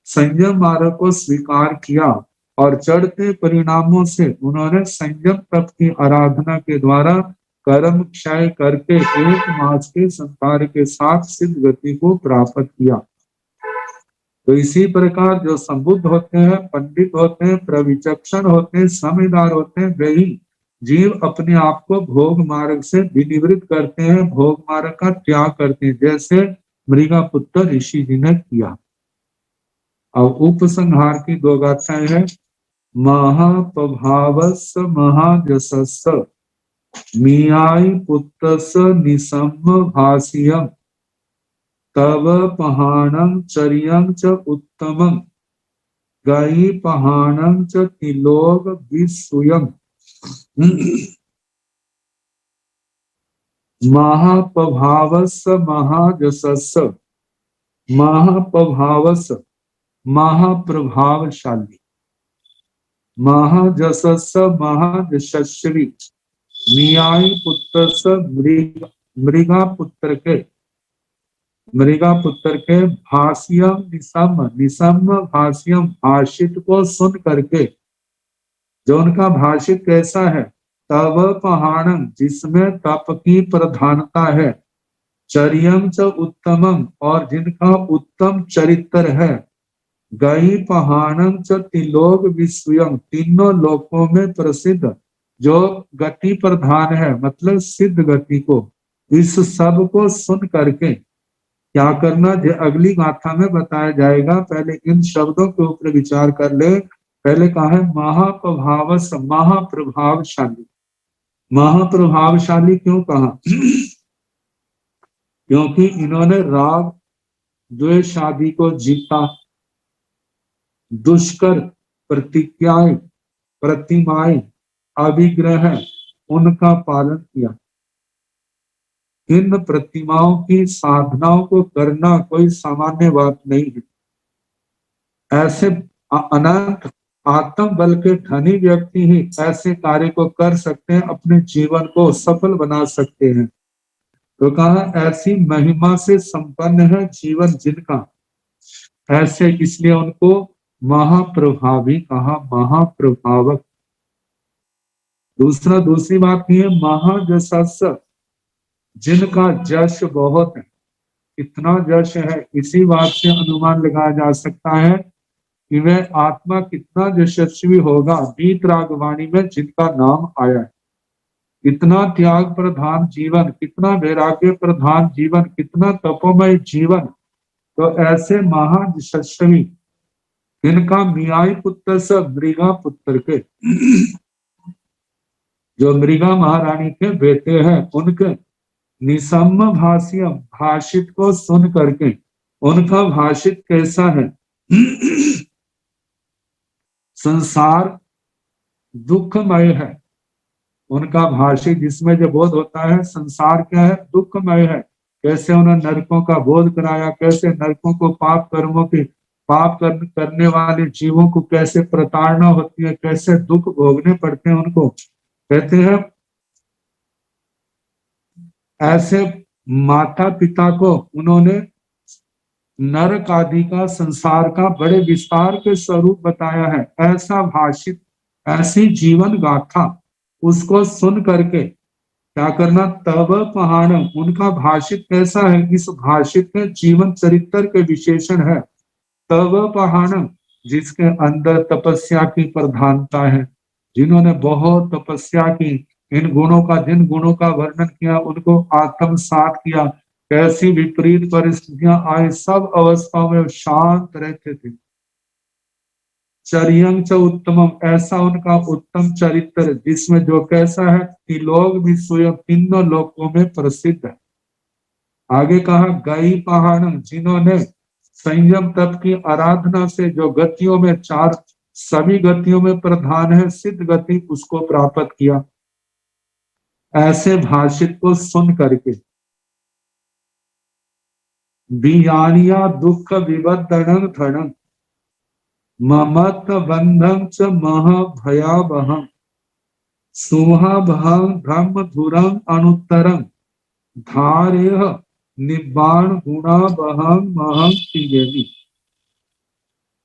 संयम मार्ग को स्वीकार किया और चढ़ते परिणामों से उन्होंने संयम तप की आराधना के द्वारा कर्म क्षय करके 1 मास के संतार के साथ सिद्ध गति को प्राप्त किया। तो इसी प्रकार जो संबुद्ध होते हैं, पंडित होते हैं, प्रविचक्षण होते हैं, समझदार होते हैं, वही जीव अपने आप को भोग मार्ग से विनिवृत्त करते हैं, भोग मार्ग का त्याग करते हैं, जैसे मृगा पुत्र ऋषि जी ने किया। अब उपसंहार की 2 गाथाएं हैं। महापभावस महाजसस मियाई पुत्रस निसम्म भाष्यम तव पहाणं चर्यं च उत्तमं गई पहाणं च तिलोक विसूयम्। महापभावस महाजसस, महापभावस महाप्रभावशाली, महाजसस महायशस्वी, मियाई पुत्र मृगा पुत्र के भाष्यम निसम भाष्यम, भाषित को सुन करके, जो उनका भाषित कैसा है, तव पहाणं जिसमें तप की प्रधानता है, चर्यम च उत्तमम और जिनका उत्तम चरित्र है, गई पहाणं च तिलोक विस्वयं तीनों लोकों में प्रसिद्ध जो गति प्रधान है, मतलब सिद्ध गति को, इस सब को सुन करके क्या करना, जो अगली गाथा में बताया जाएगा। पहले इन शब्दों के ऊपर विचार कर ले। पहले कहा है महाप्रभावस, महाप्रभावशाली। महाप्रभावशाली क्यों कहा? क्योंकि इन्होंने राग द्वेष आदि को जीता, दुष्कर प्रतिज्ञाएं प्रतिमाएं अभिग्रह उनका पालन किया। इन प्रतिमाओं की साधनाओं को करना कोई सामान्य बात नहीं है। ऐसे अनंत आत्म बल के धनी व्यक्ति ही ऐसे कार्य को कर सकते हैं, अपने जीवन को सफल बना सकते हैं। तो कहा ऐसी महिमा से संपन्न है जीवन जिनका, ऐसे इसलिए उनको महाप्रभावी कहा, महाप्रभावक। दूसरी बात ये महाजशस, जिनका जश बहुत है, कितना यश है, इसी बात से अनुमान लगाया जा सकता है कि वह आत्मा कितना यशस्वी होगा वीतरागवाणी में जिनका नाम आया है। कितना त्याग प्रधान जीवन, कितना वैराग्य प्रधान जीवन, कितना तपोमय जीवन। तो ऐसे महान यशस्वी इनका मियाई पुत्र से मृगा पुत्र के जो मृगा महारानी के बेटे हैं, उनके निसम भाष्य भाषित को सुन करके उनका भाषित कैसा है? संसार दुखमय है। उनका भाषित जिसमें जो बोध होता है संसार क्या है? दुखमय है। कैसे उन्होंने नरकों का बोध कराया, कैसे नरकों को पाप कर्मों के करने वाले जीवों को कैसे प्रताड़ना होती है, कैसे दुख भोगने पड़ते हैं उनको। कहते हैं ऐसे माता पिता को उन्होंने नरक आदि का संसार का बड़े विस्तार के स्वरूप बताया है। ऐसा भाषित, ऐसी जीवन गाथा उसको सुन करके क्या करना? तब पहाड़, उनका भाषित कैसा है? इस भाषित में जीवन चरित्र के विशेषण है। तब पहाड़, जिसके अंदर तपस्या की प्रधानता है, जिन्होंने बहुत तपस्या की, इन गुणों का, जिन गुणों का वर्णन किया उनको आत्मसात किया, कैसी विपरीत परिस्थितियां आई, सब अवस्थाओं में शांत रहते थे। चरियं च उत्तमम, ऐसा उनका उत्तम चरित्र जिसमें जो कैसा है कि लोग भी स्वयं तीनों लोकों में प्रसिद्ध है। आगे कहा गई पहाड़, जिन्होंने संयम तप की आराधना से जो गतियों में चार सभी गतियों में प्रधान है सिद्ध गति, उसको प्राप्त किया। ऐसे भाषित को सुन करके बियानिया दुख विबद्धनं धनं ममत बंधं च महाभयावहं सुमहाभं ब्रह्मधुरं अनुत्तरं धारेह निब्बाण गुणावहं महं तिगेमि।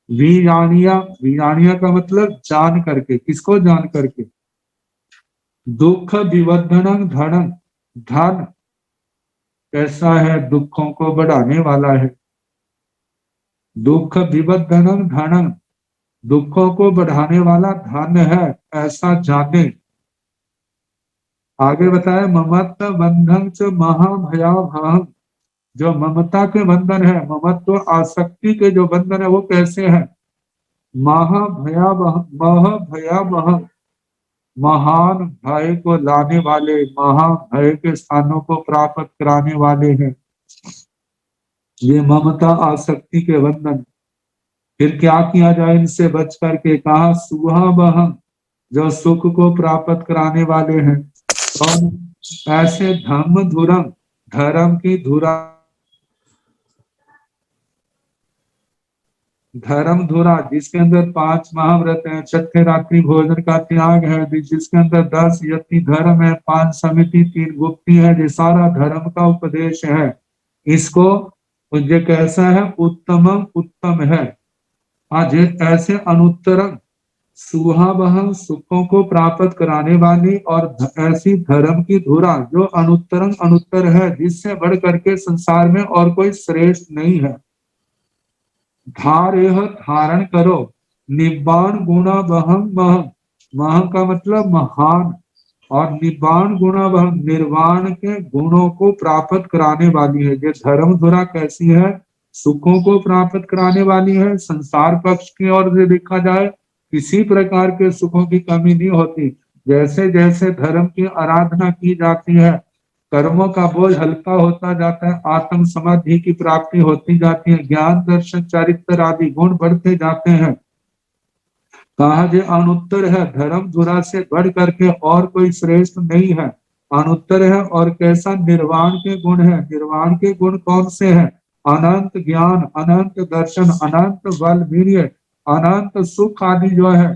वीरानिया, वीरानिया का मतलब जान करके। किसको जान करके? दुख विवर्धन धन, धन कैसा है? दुखों को बढ़ाने वाला है। दुख विवर्धन धन, दुखों को बढ़ाने वाला धन है, ऐसा जाने। आगे बताया ममत्व बंधन च महाभयावहं, जो ममता के बंधन है, ममत्व आसक्ति के जो बंधन है वो कैसे है? महाभयावह, महान भय को लाने वाले, महान भय के स्थानों को प्राप्त कराने वाले हैं ये ममता आसक्ति के बंधन। फिर क्या किया जाए इनसे बच करके? कहा सुहावह, जो सुख को प्राप्त कराने वाले हैं। और ऐसे धम्म धुरम, धर्म की धुरा, धर्म धुरा जिसके अंदर 5 महाव्रत है, 6 रात्रि भोजन का त्याग है, जिसके अंदर 10 यति धर्म है, 5 समिति, 3 गुप्ती है, ये सारा धर्म का उपदेश है। इसको ये कैसा है? उत्तमम, उत्तम है। आज ऐसे अनुत्तरम सुहावह, सुखों को प्राप्त कराने वाली, और ऐसी धर्म की धुरा जो अनुत्तरम अनुत्तर है, जिससे बढ़ करके संसार में और कोई श्रेष्ठ नहीं है। धारेह, धारण करो, निब्बाण गुणावहं महं, मह का मतलब महान, और निब्बाण गुणावहं निर्वाण के गुणों को प्राप्त कराने वाली है। ये धर्म धुरा कैसी है? सुखों को प्राप्त कराने वाली है। संसार पक्ष की ओर से देखा जाए किसी प्रकार के सुखों की कमी नहीं होती। जैसे जैसे धर्म की आराधना की जाती है, कर्मों का बोझ हल्का होता जाता है, आत्म समाधि की प्राप्ति होती जाती है, ज्ञान दर्शन चरित्र आदि गुण बढ़ते जाते हैं। कहा जे अनुत्तर है, धर्म धुरा से बढ़ करके और कोई श्रेष्ठ नहीं है, अनुत्तर है। और कैसा? निर्वाण के गुण है। निर्वाण के गुण कौन से हैं? अनंत ज्ञान, अनंत दर्शन, अनंत बल वीर्य, अनंत सुख आदि जो है।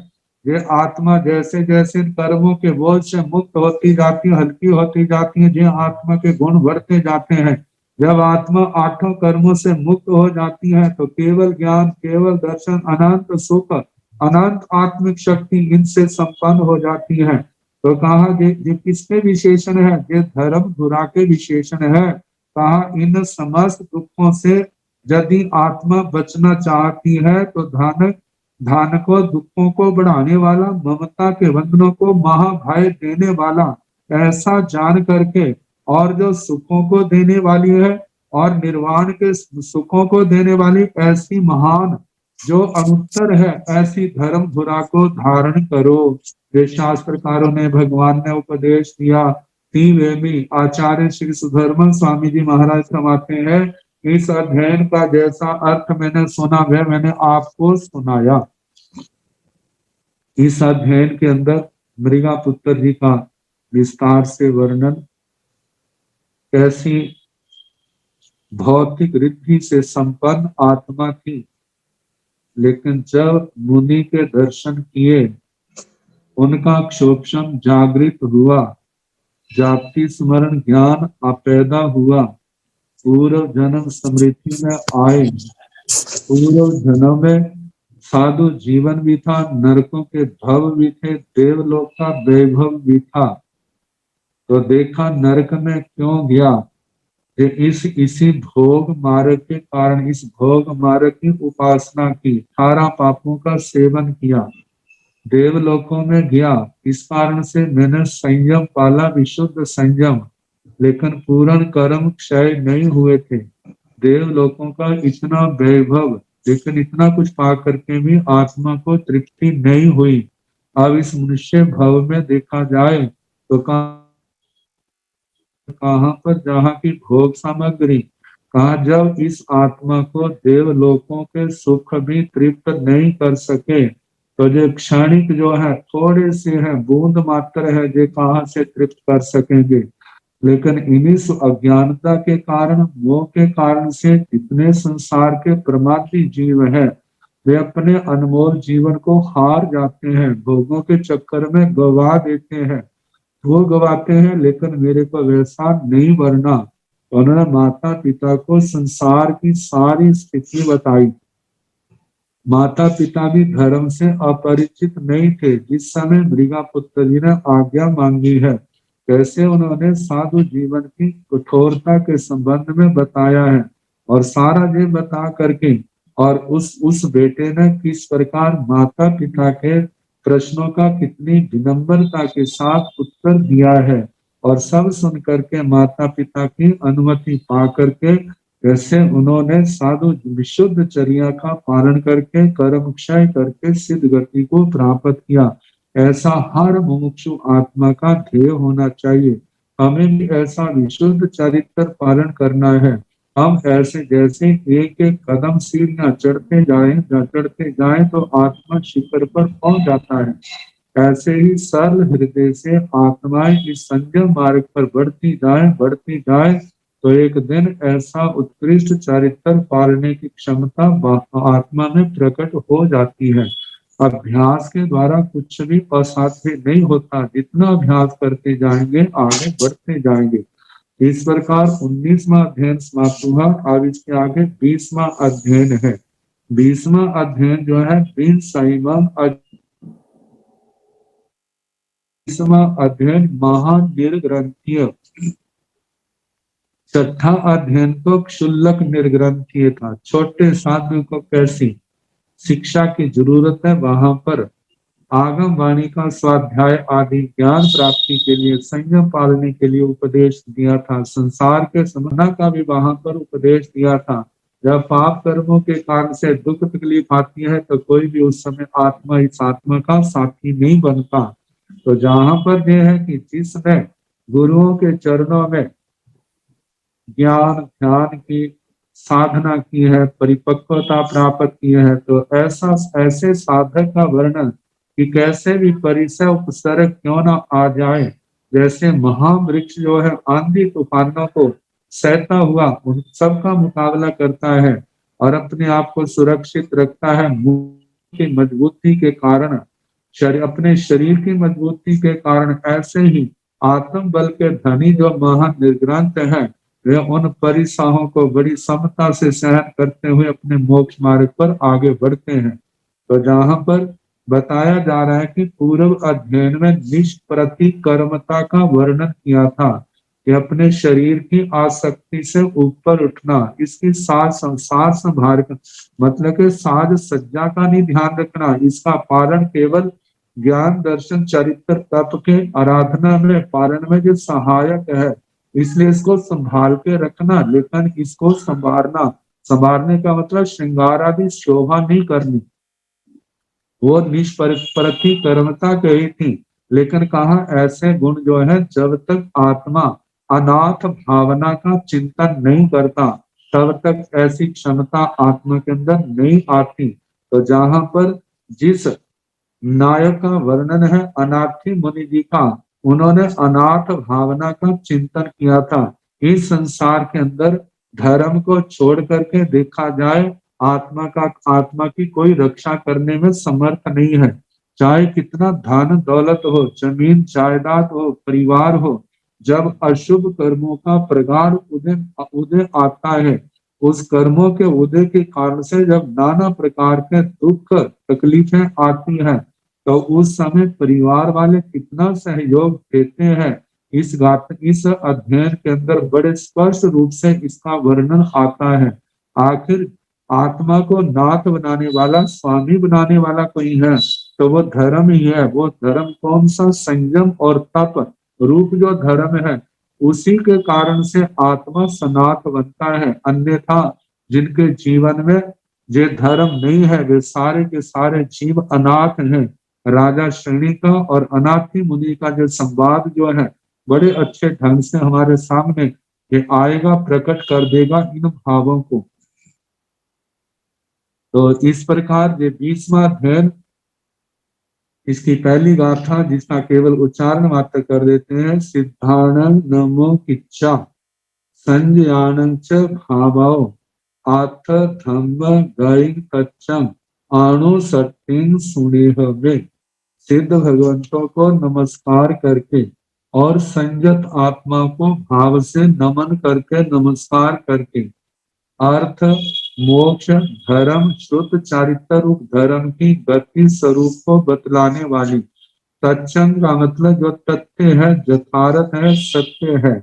ये आत्मा जैसे जैसे कर्मों के बोझ से मुक्त होती जाती है, हल्की होती जाती है, जो आत्मा के गुण बढ़ते जाते हैं। जब आत्मा 8 कर्मों से मुक्त हो जाती है तो केवल ज्ञान, केवल दर्शन, अनंत सुख, अनंत आत्मिक शक्ति इनसे संपन्न हो जाती है। तो कहा ये किसके विशेषण है? ये धर्म धुरा के विशेषण है। कहा इन समस्त दुखों से यदि आत्मा बचना चाहती है तो धन को, दुखों को बढ़ाने वाला, ममता के बंधनों को महाभय देने वाला ऐसा जान करके, और जो सुखों को देने वाली है और निर्वाण के सुखों को देने वाली ऐसी महान जो अनुत्तर है, ऐसी धर्म धुरा को धारण करो। वे शास्त्रकारों ने, भगवान ने उपदेश दिया। तीवेमी आचार्य श्री सुधर्मन स्वामी जी महाराज फरमाते हैं, इस अध्ययन का जैसा अर्थ मैंने सुना वह मैंने आपको सुनाया। इस अध्ययन के अंदर मृगा पुत्र जी का विस्तार से वर्णन, कैसी भौतिक रिद्धि से संपन्न आत्मा थी, लेकिन जब मुनि के दर्शन किए, उनका क्षोभम जागृत हुआ, जाति स्मरण ज्ञान पैदा हुआ, पूर्व जन्म स्मृति में आए, पूर्व जन्म में साधु जीवन भी था, नरकों के भव भी थे, देवलोक का वैभव भी था, तो देखा नरक में क्यों गया, इसी भोग मार्ग के कारण, इस भोग मार्ग की उपासना की, 18 पापों का सेवन किया, देवलोकों में गया, इस कारण से मैंने संयम पाला, विशुद्ध संयम, लेकिन पूर्ण कर्म क्षय नहीं हुए थे। देवलोकों का इतना वैभव, लेकिन इतना कुछ पा करके भी आत्मा को तृप्ति नहीं हुई। अब इस मनुष्य भव में देखा जाए तो कहाँ पर, जहाँ की भोग सामग्री, कहा जब इस आत्मा को देवलोकों के सुख भी तृप्त नहीं कर सके, तो जो क्षणिक जो है, थोड़े से है, बूंद मात्र है, जो कहाँ से तृप्त कर सकेंगे। लेकिन इन्हीं अज्ञानता के कारण, मोह के कारण से जितने संसार के प्रमादी जीव हैं, वे अपने अनमोल जीवन को हार जाते हैं, भोगों के चक्कर में गवा देते हैं। वो गवाते हैं, लेकिन मेरे को वैसा नहीं बनना। उन्होंने माता पिता को संसार की सारी स्थिति बताई। माता पिता भी धर्म से अपरिचित नहीं थे जिस समय मृगा पुत्र जी ने आज्ञा मांगी है। कैसे उन्होंने साधु जीवन की कठोरता के संबंध में बताया है, और सारा ये बता करके, और उस बेटे ने किस प्रकार माता पिता के प्रश्नों का कितनी विनम्रता के साथ उत्तर दिया है, और सब सुन करके माता पिता की अनुमति पा करके कैसे उन्होंने साधु विशुद्ध चर्या का पालन करके, कर्म क्षय करके सिद्ध गति को प्राप्त किया। ऐसा हर मुमुक्षु आत्मा का ध्येय होना चाहिए। हमें भी ऐसा विशुद्ध चरित्र पालन करना है। हम ऐसे जैसे एक एक कदम सीढ़ियां चढ़ते जाएं तो आत्मा शिखर पर पहुंच जाता है, ऐसे ही सरल हृदय से आत्माएं इस संयम मार्ग पर बढ़ती जाए तो एक दिन ऐसा उत्कृष्ट चरित्र पालने की क्षमता आत्मा में प्रकट हो जाती है। अभ्यास के द्वारा कुछ भी असाध्य नहीं होता, जितना अभ्यास करते जाएंगे आगे बढ़ते जाएंगे। इस प्रकार 19वां अध्ययन समाप्त हुआ। अब इसके आगे 20वां अध्ययन है। 20वां अध्ययन जो है 20वां अध्ययन महानिर्ग्रंथीय। छठा अध्ययन तो क्षुल्लक निर्ग्रंथीय था। छोटे साधु को कैसी शिक्षा की जरूरत है, वहां पर आगम वाणी का स्वाध्याय आदि ज्ञान प्राप्ति के लिए, संयम पालने के लिए उपदेश दिया था। संसार के समना का भी वहां पर उपदेश दिया था। जब पाप कर्मों के कारण से दुख तकलीफ आती है तो कोई भी उस समय आत्मा इस आत्मा का साथी नहीं बनता। तो जहां पर यह है कि जिसने गुरुओं के चरणों में ज्ञान ध्यान की साधना की है, परिपक्वता प्राप्त की है, तो ऐसे साधक का वर्णन कि कैसे भी परिसर उपसर्ग क्यों ना आ जाए, जैसे महावृक्ष जो है आंधी तूफानों को सहता हुआ उन सबका मुकाबला करता है और अपने आप को सुरक्षित रखता है की मजबूती के कारण, अपने शरीर की मजबूती के कारण, ऐसे ही आत्म बल के धनी जो महानिर्ग्रंथ है वे उन परिसाहों को बड़ी समता से सहन करते हुए अपने मोक्ष मार्ग पर आगे बढ़ते हैं। तो जहां पर बताया जा रहा है कि पूर्व अध्ययन में निष्प्रतिकर्मता का वर्णन किया था। कि अपने शरीर की आसक्ति से ऊपर उठना, इसकी साज संभाल, मतलब कि साज सज्जा का नहीं ध्यान रखना, इसका पालन केवल ज्ञान दर्शन चरित्र तप के आराधना में पालन में जो सहायक है, इसलिए इसको संभाल के रखना। लेकिन इसको संभालने का मतलब श्रृंगार आदि शोभा नहीं करनी, वो निष्परथी कर्मता कही थी। लेकिन कहा ऐसे गुण जो है, जब तक आत्मा अनाथ भावना का चिंतन नहीं करता तब तक ऐसी क्षमता आत्मा के अंदर नहीं आती। तो जहां पर जिस नायक का वर्णन है अनाथी मुनि जी का, उन्होंने अनाथ भावना का चिंतन किया था। इस संसार के अंदर धर्म को छोड़ करके देखा जाए, आत्मा की कोई रक्षा करने में समर्थ नहीं है। चाहे कितना धन दौलत हो, जमीन जायदाद हो, परिवार हो, जब अशुभ कर्मों का प्रगाढ़ उदय आता है, उस कर्मों के उदय के कारण से जब नाना प्रकार के दुख तकलीफें आती हैं, तो उस समय परिवार वाले कितना सहयोग देते हैं। इस अध्ययन के अंदर बड़े स्पष्ट रूप से इसका वर्णन आता है। आखिर आत्मा को नाथ बनाने वाला, स्वामी बनाने वाला कोई है तो वो धर्म ही है। वो धर्म कौन सा? संयम और तप रूप जो धर्म है, उसी के कारण से आत्मा सनाथ बनता है। अन्यथा जिनके जीवन में ये धर्म नहीं है, वे सारे के सारे जीव अनाथ हैं। राजा श्रेणी का और अनाथी मुनि का जो संवाद जो है, बड़े अच्छे ढंग से हमारे सामने ये आएगा, प्रकट कर देगा इन भावों को। तो इस प्रकार ये 20वां अध्ययन, इसकी पहली गाथा जिसका केवल उच्चारण मात्र कर देते हैं, सिद्धाणं नमो किच्चा संज्ञानं च भावो आथ धम्म गई कच्चम अणुसट्टिं सुनेहवे। सिद्ध भगवंतों को नमस्कार करके और संयत आत्मा को भाव से नमन करके, नमस्कार करके, अर्थ मोक्ष धर्म शुद्ध चारित्र रूप धर्म की गति स्वरूप को बतलाने वाली, तत्संग का मतलब जो तथ्य है, यथार्थ है, सत्य है,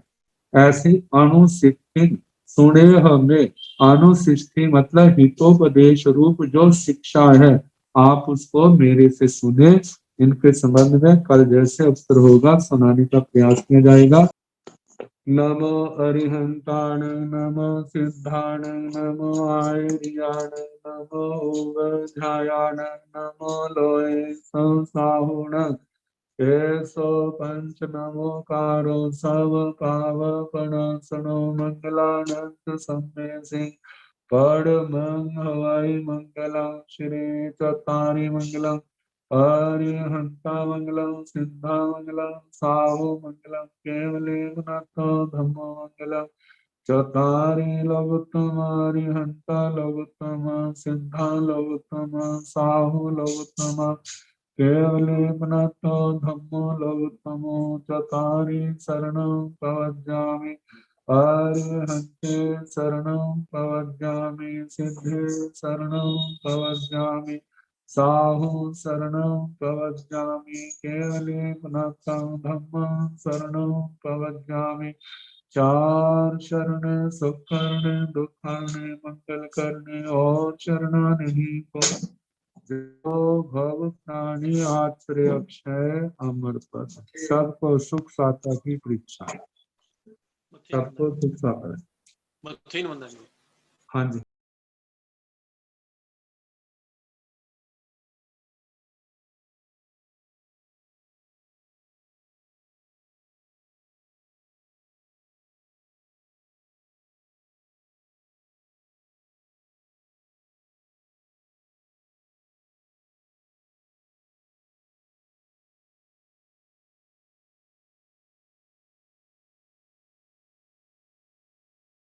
ऐसी अनुशिष्टि सुने हमें। अनुशिष्टि मतलब हितोपदेश रूप जो शिक्षा है, आप उसको मेरे से सुने। इनके संबंध में कल जैसे अवसर होगा सुनाने का प्रयास किया जाएगा। नमो अरिहंताण, नमो सिद्धाण, नमो आयर्याण, नमो उवध्यायाण, नमो लोये संसाहुण, केशो पंच नमोकारो सब पावपण सनो मंगलानंद सम्मेसी परमं हवाई मंगलम श्री चतारी मंगलम अरिहंता मंगलम सिद्धा मंगलम साहु मंगलम केवले गुणतो धम्मो मंगलम चतारी लघुत्तम अरिहंता लघुत्तम सिद्धा लघुत्तम साहु लघुत्तम केवले गुणतो धम्मो लघुत्तमो चतारी शरणं प्रवज्जामि अरिहन्ते शरणं प्रवज्जामि सिद्धे शरणं प्रवज्जामि साहु शरणं प्रवज्जामि केवले गुणतं धम्मं शरणं प्रवज्जामि। चार शरण सुख करने, दुख हरने, मंगल करने और शरणा नहीं को जो भव प्राणी आश्रय अक्षय अमर पद। सबको सुख साता की परीक्षा, सबको सुख साता। हाँ जी।